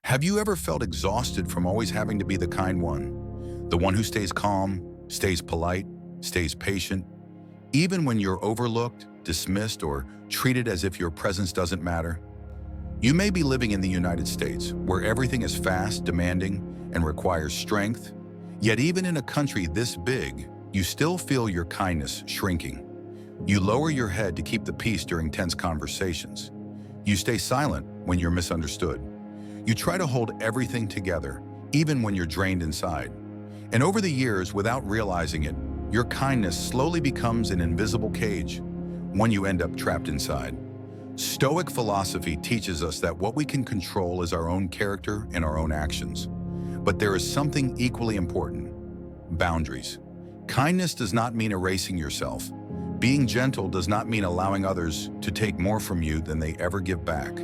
Have you ever felt exhausted from always having to be the kind one? The one who stays calm, stays polite, stays patient, even when you're overlooked, dismissed, or treated as if your presence doesn't matter? You may be living in the United States, where everything is fast, demanding, and requires strength. Yet even in a country this big, you still feel your kindness shrinking. You lower your head to keep the peace during tense conversations. You stay silent when you're misunderstood. You try to hold everything together, even when you're drained inside. And over the years, without realizing it, your kindness slowly becomes an invisible cage, one you end up trapped inside. Stoic philosophy teaches us that what we can control is our own character and our own actions. But there is something equally important: boundaries. Kindness does not mean erasing yourself. Being gentle does not mean allowing others to take more from you than they ever give back.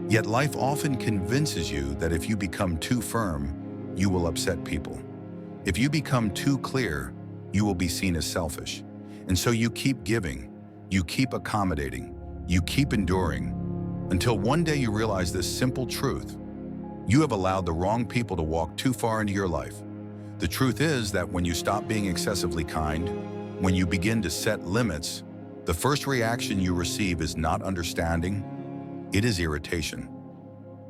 Yet life often convinces you that if you become too firm, you will upset people. If you become too clear, you will be seen as selfish. And so you keep giving, you keep accommodating, you keep enduring, until one day you realize this simple truth: you have allowed the wrong people to walk too far into your life. The truth is that when you stop being excessively kind, when you begin to set limits, the first reaction you receive is not understanding, it is irritation.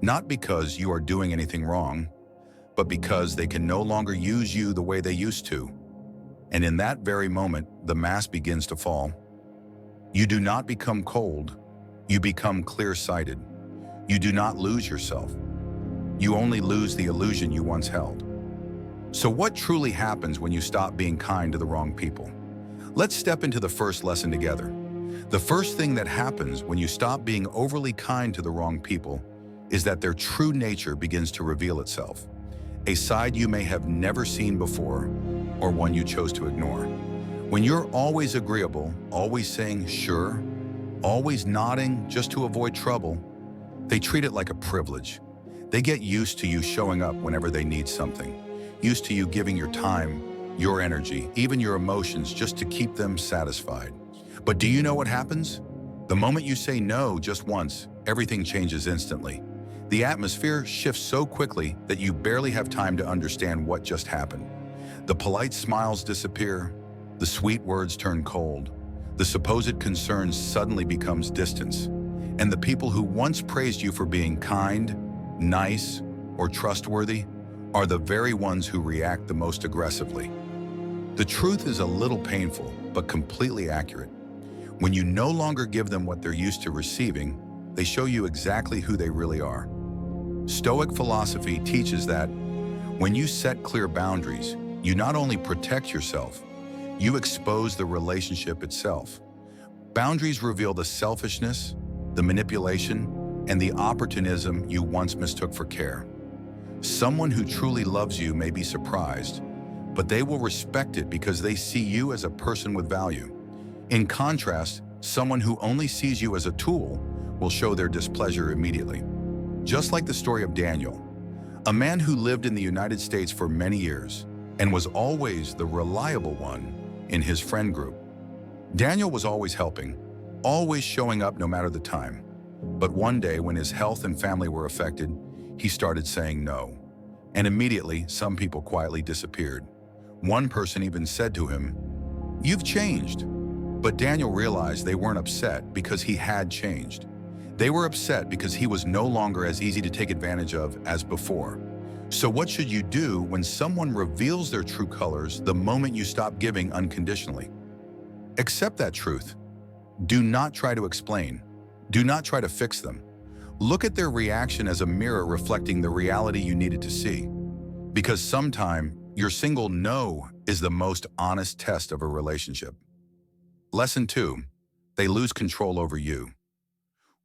Not because you are doing anything wrong, but because they can no longer use you the way they used to. And in that very moment, the mask begins to fall. You do not become cold, you become clear-sighted. You do not lose yourself. You only lose the illusion you once held. So what truly happens when you stop being kind to the wrong people? Let's step into the first lesson together. The first thing that happens when you stop being overly kind to the wrong people is that their true nature begins to reveal itself. A side you may have never seen before, or one you chose to ignore. When you're always agreeable, always saying sure, always nodding just to avoid trouble, they treat it like a privilege. They get used to you showing up whenever they need something, used to you giving your time, your energy, even your emotions just to keep them satisfied. But do you know what happens? The moment you say no just once, everything changes instantly. The atmosphere shifts so quickly that you barely have time to understand what just happened. The polite smiles disappear, the sweet words turn cold, the supposed concern suddenly becomes distance, and the people who once praised you for being kind, nice, or trustworthy are the very ones who react the most aggressively. The truth is a little painful, but completely accurate. When you no longer give them what they're used to receiving, they show you exactly who they really are. Stoic philosophy teaches that when you set clear boundaries, you not only protect yourself, you expose the relationship itself. Boundaries reveal the selfishness, the manipulation, and the opportunism you once mistook for care. Someone who truly loves you may be surprised, but they will respect it because they see you as a person with value. In contrast, someone who only sees you as a tool will show their displeasure immediately. Just like the story of Daniel, a man who lived in the United States for many years and was always the reliable one in his friend group. Daniel was always helping, always showing up no matter the time. But one day, when his health and family were affected, he started saying no. And immediately, some people quietly disappeared. One person even said to him, "You've changed." But Daniel realized they weren't upset because he had changed. They were upset because he was no longer as easy to take advantage of as before. So what should you do when someone reveals their true colors the moment you stop giving unconditionally? Accept that truth. Do not try to explain. Do not try to fix them. Look at their reaction as a mirror reflecting the reality you needed to see. Because sometimes your single no is the most honest test of a relationship. Lesson 2, they lose control over you.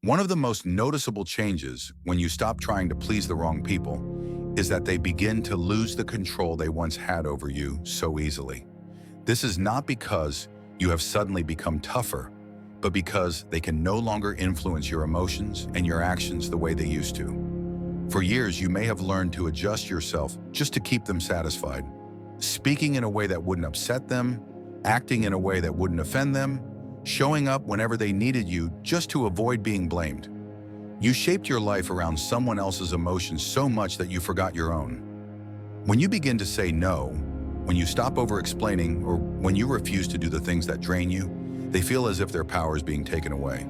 One of the most noticeable changes when you stop trying to please the wrong people is that they begin to lose the control they once had over you so easily. This is not because you have suddenly become tougher, but because they can no longer influence your emotions and your actions the way they used to. For years, you may have learned to adjust yourself just to keep them satisfied, speaking in a way that wouldn't upset them, acting in a way that wouldn't offend them, showing up whenever they needed you just to avoid being blamed. You shaped your life around someone else's emotions so much that you forgot your own. When you begin to say no, when you stop over-explaining, or when you refuse to do the things that drain you, they feel as if their power is being taken away.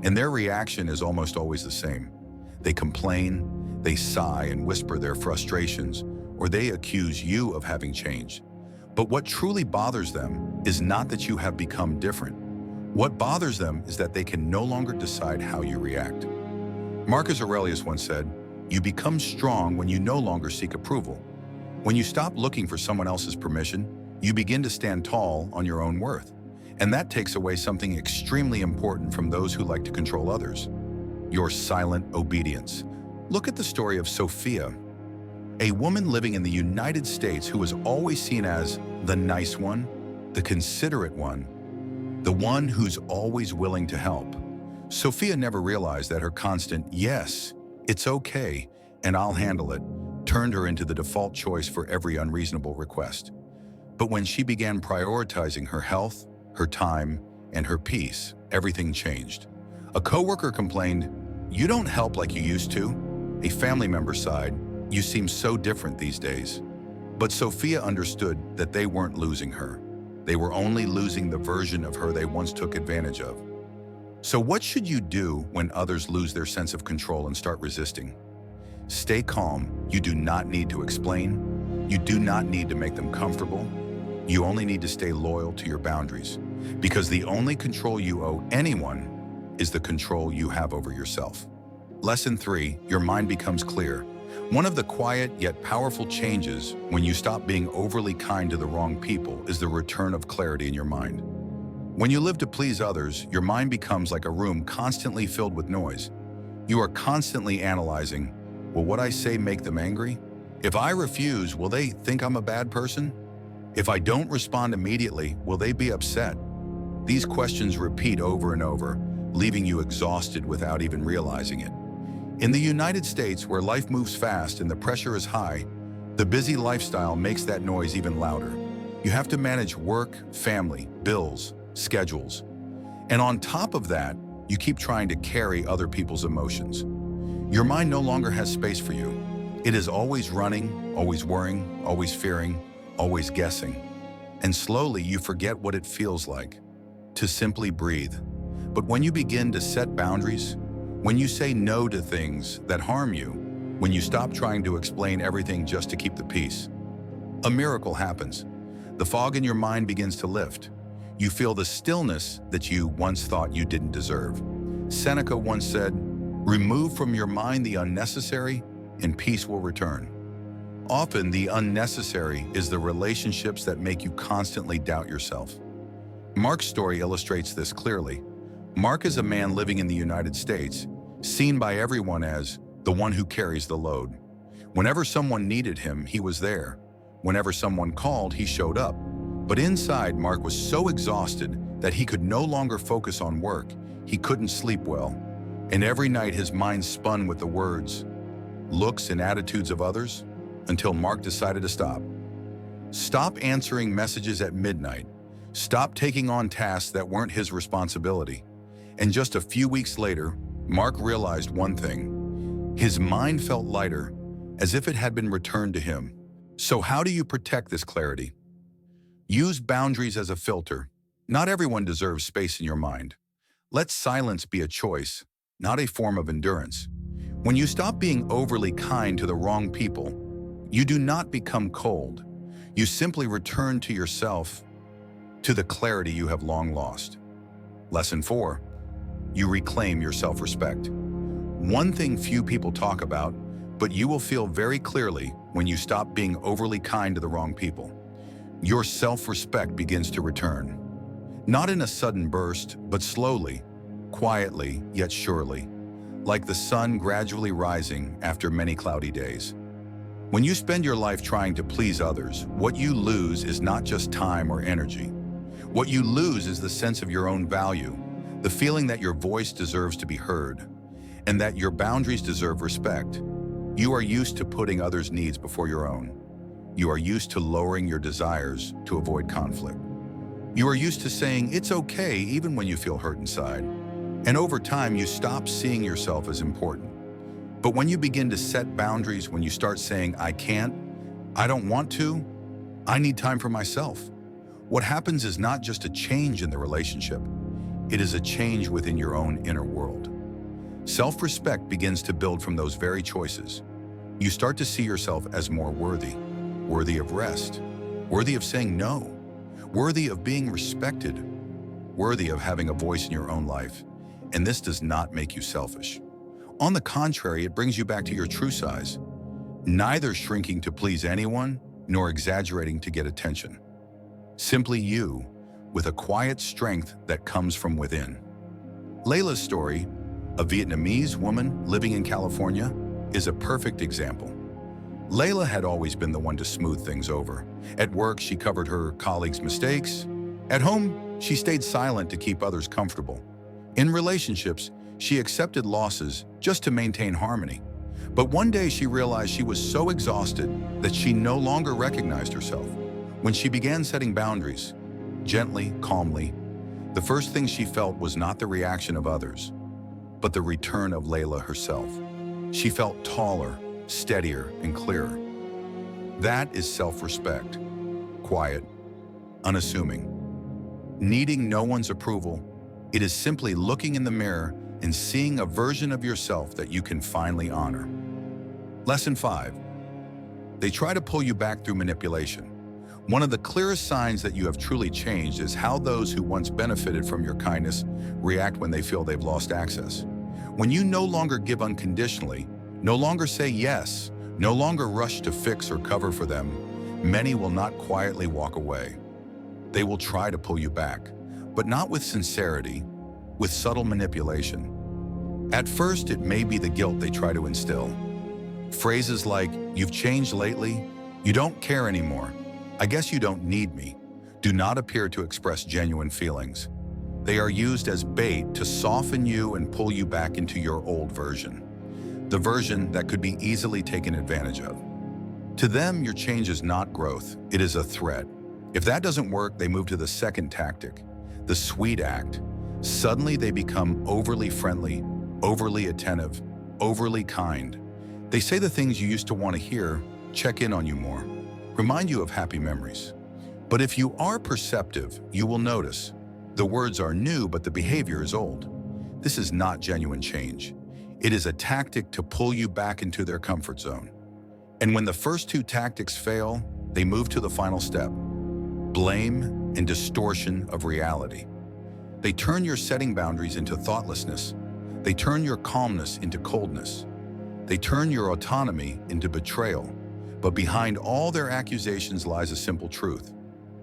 And their reaction is almost always the same. They complain, they sigh and whisper their frustrations, or they accuse you of having changed. But what truly bothers them is not that you have become different. What bothers them is that they can no longer decide how you react. Marcus Aurelius once said, "You become strong when you no longer seek approval." When you stop looking for someone else's permission, you begin to stand tall on your own worth. And that takes away something extremely important from those who like to control others: your silent obedience. Look at the story of Sophia, a woman living in the United States who was always seen as the nice one, the considerate one, the one who's always willing to help. Sophia never realized that her constant "yes, it's okay, and I'll handle it" turned her into the default choice for every unreasonable request. But when she began prioritizing her health, her time, and her peace, everything changed. A coworker complained, "You don't help like you used to." A family member sighed, "You seem so different these days." But Sophia understood that they weren't losing her. They were only losing the version of her they once took advantage of. So what should you do when others lose their sense of control and start resisting? Stay calm. You do not need to explain. You do not need to make them comfortable. You only need to stay loyal to your boundaries, because the only control you owe anyone is the control you have over yourself. Lesson 3, your mind becomes clear. One of the quiet yet powerful changes when you stop being overly kind to the wrong people is the return of clarity in your mind. When you live to please others, your mind becomes like a room constantly filled with noise. You are constantly analyzing, will what I say make them angry? If I refuse, will they think I'm a bad person? If I don't respond immediately, will they be upset? These questions repeat over and over, leaving you exhausted without even realizing it. In the United States, where life moves fast and the pressure is high, the busy lifestyle makes that noise even louder. You have to manage work, family, bills, schedules. And on top of that, you keep trying to carry other people's emotions. Your mind no longer has space for you. It is always running, always worrying, always fearing, always guessing. And slowly you forget what it feels like to simply breathe. But when you begin to set boundaries, when you say no to things that harm you, when you stop trying to explain everything just to keep the peace, a miracle happens. The fog in your mind begins to lift. You feel the stillness that you once thought you didn't deserve. Seneca once said, "Remove from your mind the unnecessary, and peace will return." Often, the unnecessary is the relationships that make you constantly doubt yourself. Mark's story illustrates this clearly. Mark is a man living in the United States, seen by everyone as the one who carries the load. Whenever someone needed him, he was there. Whenever someone called, he showed up. But inside, Mark was so exhausted that he could no longer focus on work. He couldn't sleep well. And every night his mind spun with the words, looks, and attitudes of others, until Mark decided to stop. Stop answering messages at midnight. Stop taking on tasks that weren't his responsibility. And just a few weeks later, Mark realized one thing. His mind felt lighter, as if it had been returned to him. So how do you protect this clarity? Use boundaries as a filter. Not everyone deserves space in your mind. Let silence be a choice, not a form of endurance. When you stop being overly kind to the wrong people, you do not become cold. You simply return to yourself, to the clarity you have long lost. Lesson 4, you reclaim your self-respect. One thing few people talk about, but you will feel very clearly when you stop being overly kind to the wrong people. Your self-respect begins to return. Not in a sudden burst, but slowly, quietly, yet surely, like the sun gradually rising after many cloudy days. When you spend your life trying to please others, what you lose is not just time or energy. What you lose is the sense of your own value, the feeling that your voice deserves to be heard, and that your boundaries deserve respect. You are used to putting others' needs before your own. You are used to lowering your desires to avoid conflict. You are used to saying it's okay even when you feel hurt inside. And over time, you stop seeing yourself as important. But when you begin to set boundaries, when you start saying, I can't, I don't want to, I need time for myself, what happens is not just a change in the relationship, it is a change within your own inner world. Self-respect begins to build from those very choices. You start to see yourself as more worthy, worthy of rest, worthy of saying no, worthy of being respected, worthy of having a voice in your own life. And this does not make you selfish. On the contrary, it brings you back to your true size, neither shrinking to please anyone nor exaggerating to get attention. Simply you, with a quiet strength that comes from within. Layla's story, a Vietnamese woman living in California, is a perfect example. Layla had always been the one to smooth things over. At work, she covered her colleagues' mistakes. At home, she stayed silent to keep others comfortable. In relationships, she accepted losses just to maintain harmony. But one day she realized she was so exhausted that she no longer recognized herself. When she began setting boundaries, gently, calmly, the first thing she felt was not the reaction of others, but the return of Layla herself. She felt taller, steadier, and clearer. That is self-respect. Quiet, unassuming. Needing no one's approval, it is simply looking in the mirror and seeing a version of yourself that you can finally honor. Lesson 5. They try to pull you back through manipulation. One of the clearest signs that you have truly changed is how those who once benefited from your kindness react when they feel they've lost access. When you no longer give unconditionally, no longer say yes, no longer rush to fix or cover for them, many will not quietly walk away. They will try to pull you back, but not with sincerity, with subtle manipulation. At first, it may be the guilt they try to instill. Phrases like, "You've changed lately," "You don't care anymore," "I guess you don't need me," do not appear to express genuine feelings. They are used as bait to soften you and pull you back into your old version, the version that could be easily taken advantage of. To them, your change is not growth, it is a threat. If that doesn't work, they move to the second tactic, the sweet act. Suddenly they become overly friendly, overly attentive, overly kind. They say the things you used to want to hear, check in on you more, remind you of happy memories. But if you are perceptive, you will notice the words are new, but the behavior is old. This is not genuine change. It is a tactic to pull you back into their comfort zone. And when the first two tactics fail, they move to the final step, blame and distortion of reality. They turn your setting boundaries into thoughtlessness. They turn your calmness into coldness. They turn your autonomy into betrayal. But behind all their accusations lies a simple truth.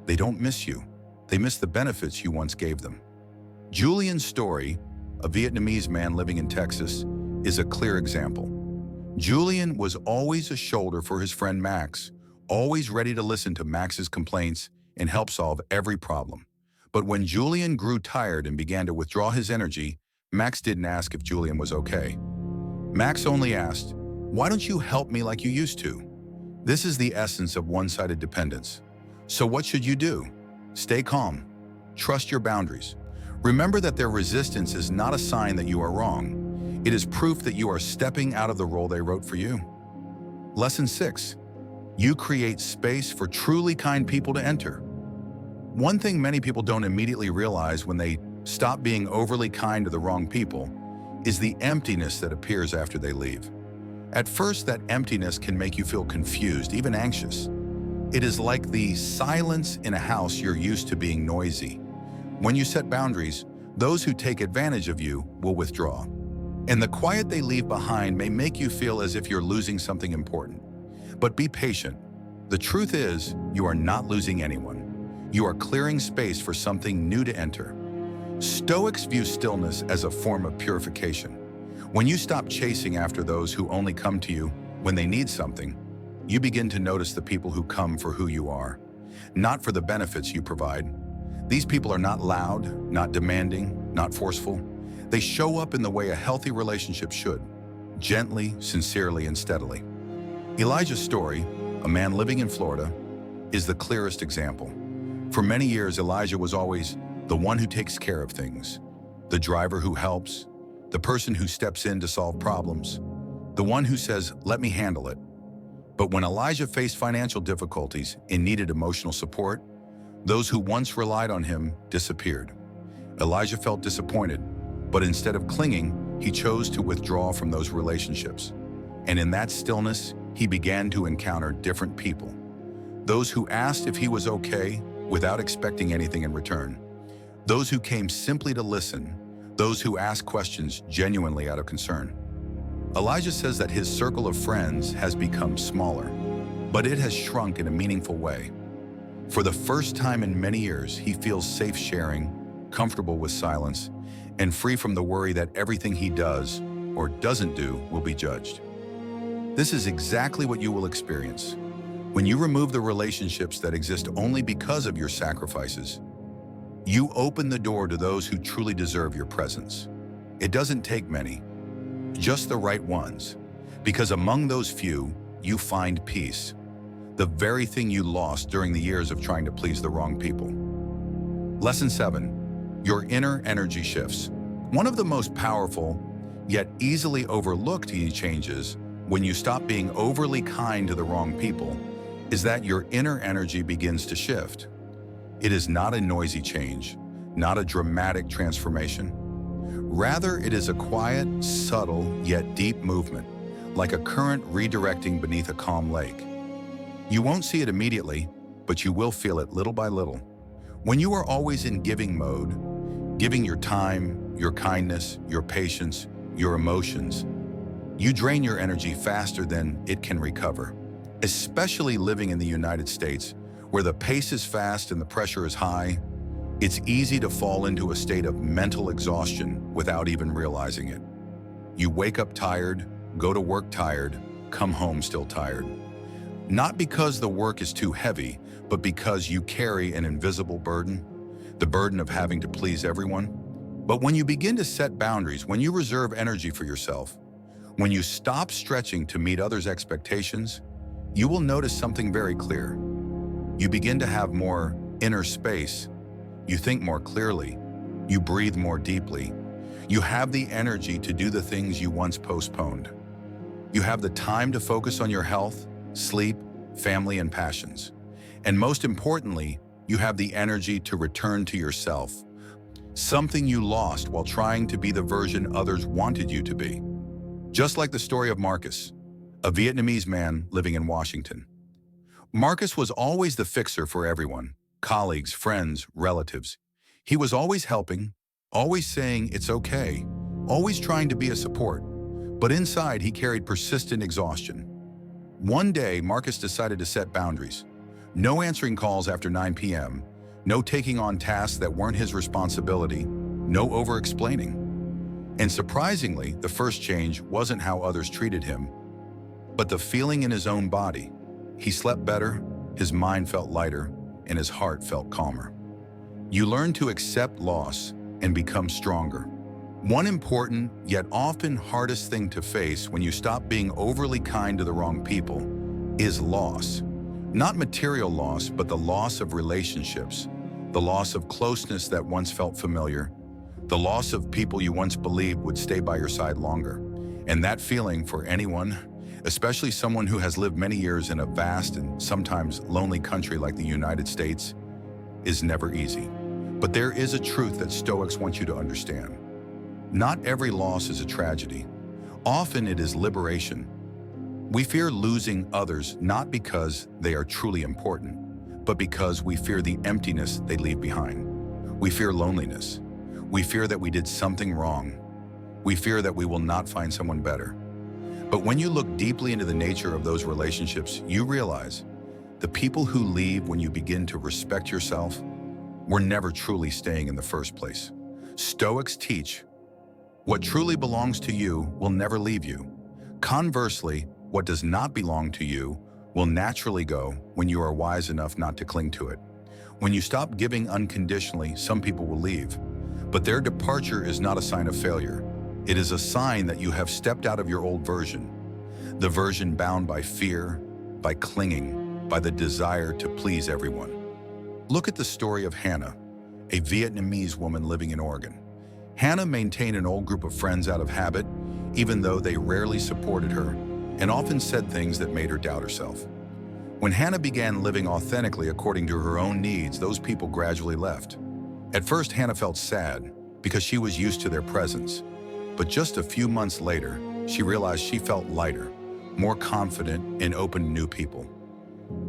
They don't miss you. They miss the benefits you once gave them. Julian's story, a Vietnamese man living in Texas, is a clear example. Julian was always a shoulder for his friend Max, always ready to listen to Max's complaints and help solve every problem. But when Julian grew tired and began to withdraw his energy, Max didn't ask if Julian was okay. Max only asked, "Why don't you help me like you used to?" This is the essence of one-sided dependence. So what should you do? Stay calm. Trust your boundaries. Remember that their resistance is not a sign that you are wrong. It is proof that you are stepping out of the role they wrote for you. Lesson 6. You create space for truly kind people to enter. One thing many people don't immediately realize when they stop being overly kind to the wrong people is the emptiness that appears after they leave. At first, that emptiness can make you feel confused, even anxious. It is like the silence in a house you're used to being noisy. When you set boundaries, those who take advantage of you will withdraw. And the quiet they leave behind may make you feel as if you're losing something important. But be patient. The truth is, you are not losing anyone. You are clearing space for something new to enter. Stoics view stillness as a form of purification. When you stop chasing after those who only come to you when they need something, you begin to notice the people who come for who you are, not for the benefits you provide. These people are not loud, not demanding, not forceful. They show up in the way a healthy relationship should, gently, sincerely, and steadily. Elijah's story, a man living in Florida, is the clearest example. For many years, Elijah was always the one who takes care of things. the driver who helps, the person who steps in to solve problems, the one who says, "Let me handle it." But when Elijah faced financial difficulties and needed emotional support, those who once relied on him disappeared. Elijah felt disappointed, but instead of clinging, he chose to withdraw from those relationships. And in that stillness, he began to encounter different people. Those who asked if he was okay without expecting anything in return. Those who came simply to listen. Those who asked questions genuinely out of concern. Elijah says that his circle of friends has become smaller, but it has shrunk in a meaningful way. For the first time in many years, he feels safe sharing, comfortable with silence, and free from the worry that everything he does or doesn't do will be judged. This is exactly what you will experience. When you remove the relationships that exist only because of your sacrifices, you open the door to those who truly deserve your presence. It doesn't take many, just the right ones, because among those few, you find peace, the very thing you lost during the years of trying to please the wrong people. Lesson 7, your inner energy shifts. One of the most powerful, yet easily overlooked changes when you stop being overly kind to the wrong people is that your inner energy begins to shift. It is not a noisy change, not a dramatic transformation. Rather, it is a quiet, subtle, yet deep movement, like a current redirecting beneath a calm lake. You won't see it immediately, but you will feel it little by little. When you are always in giving mode, giving your time, your kindness, your patience, your emotions, you drain your energy faster than it can recover. Especially living in the United States, where the pace is fast and the pressure is high, it's easy to fall into a state of mental exhaustion without even realizing it. You wake up tired, go to work tired, come home still tired. Not because the work is too heavy, but because you carry an invisible burden, the burden of having to please everyone. But when you begin to set boundaries, when you reserve energy for yourself, when you stop stretching to meet others' expectations, you will notice something very clear. You begin to have more inner space. You think more clearly. You breathe more deeply. You have the energy to do the things you once postponed. You have the time to focus on your health, sleep, family, and passions. And most importantly, you have the energy to return to yourself, something you lost while trying to be the version others wanted you to be. Just like the story of Marcus, a Vietnamese man living in Washington. Marcus was always the fixer for everyone, colleagues, friends, relatives. He was always helping, always saying it's okay, always trying to be a support. But inside, he carried persistent exhaustion. One day, Marcus decided to set boundaries. No answering calls after 9 p.m., no taking on tasks that weren't his responsibility, no over-explaining. And surprisingly, the first change wasn't how others treated him, but the feeling in his own body. He slept better, his mind felt lighter, and his heart felt calmer. You learn to accept loss and become stronger. One important, yet often hardest thing to face when you stop being overly kind to the wrong people is loss. Not material loss, but the loss of relationships, the loss of closeness that once felt familiar, the loss of people you once believed would stay by your side longer. And that feeling for anyone, especially someone who has lived many years in a vast and sometimes lonely country like the United States, is never easy. But there is a truth that Stoics want you to understand. Not every loss is a tragedy. Often it is liberation. We fear losing others not because they are truly important, but because we fear the emptiness they leave behind. We fear loneliness. We fear that we did something wrong. We fear that we will not find someone better. But when you look deeply into the nature of those relationships, you realize the people who leave when you begin to respect yourself were never truly staying in the first place. Stoics teach, what truly belongs to you will never leave you. Conversely, what does not belong to you will naturally go when you are wise enough not to cling to it. When you stop giving unconditionally, some people will leave. But their departure is not a sign of failure. It is a sign that you have stepped out of your old version, the version bound by fear, by clinging, by the desire to please everyone. Look at the story of Hannah, a Vietnamese woman living in Oregon. Hannah maintained an old group of friends out of habit, even though they rarely supported her and often said things that made her doubt herself. When Hannah began living authentically according to her own needs, those people gradually left. At first, Hannah felt sad because she was used to their presence. But just a few months later, she realized she felt lighter, more confident, and open to new people.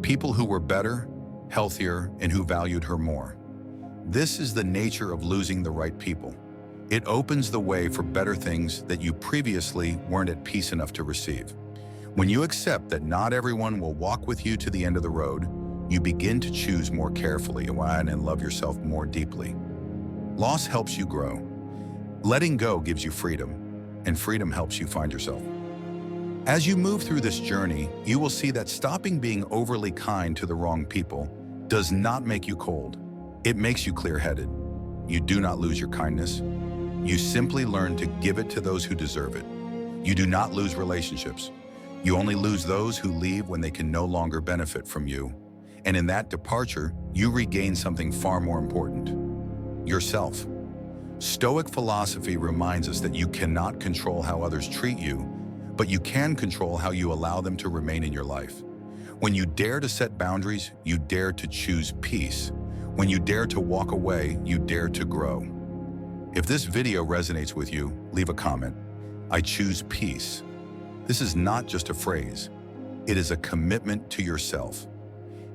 People who were better, healthier, and who valued her more. This is the nature of losing the right people. It opens the way for better things that you previously weren't at peace enough to receive. When you accept that not everyone will walk with you to the end of the road, you begin to choose more carefully and love yourself more deeply. Loss helps you grow. Letting go gives you freedom, and freedom helps you find yourself. As you move through this journey, you will see that stopping being overly kind to the wrong people does not make you cold. It makes you clear-headed. You do not lose your kindness. You simply learn to give it to those who deserve it. You do not lose relationships. You only lose those who leave when they can no longer benefit from you. And in that departure, you regain something far more important: yourself. Stoic philosophy reminds us that you cannot control how others treat you, but you can control how you allow them to remain in your life. When you dare to set boundaries, you dare to choose peace. When you dare to walk away, you dare to grow. If this video resonates with you, leave a comment. I choose peace. This is not just a phrase. It is a commitment to yourself.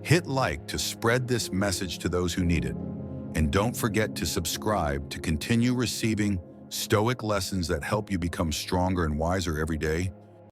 Hit like to spread this message to those who need it. And don't forget to subscribe to continue receiving Stoic lessons that help you become stronger and wiser every day.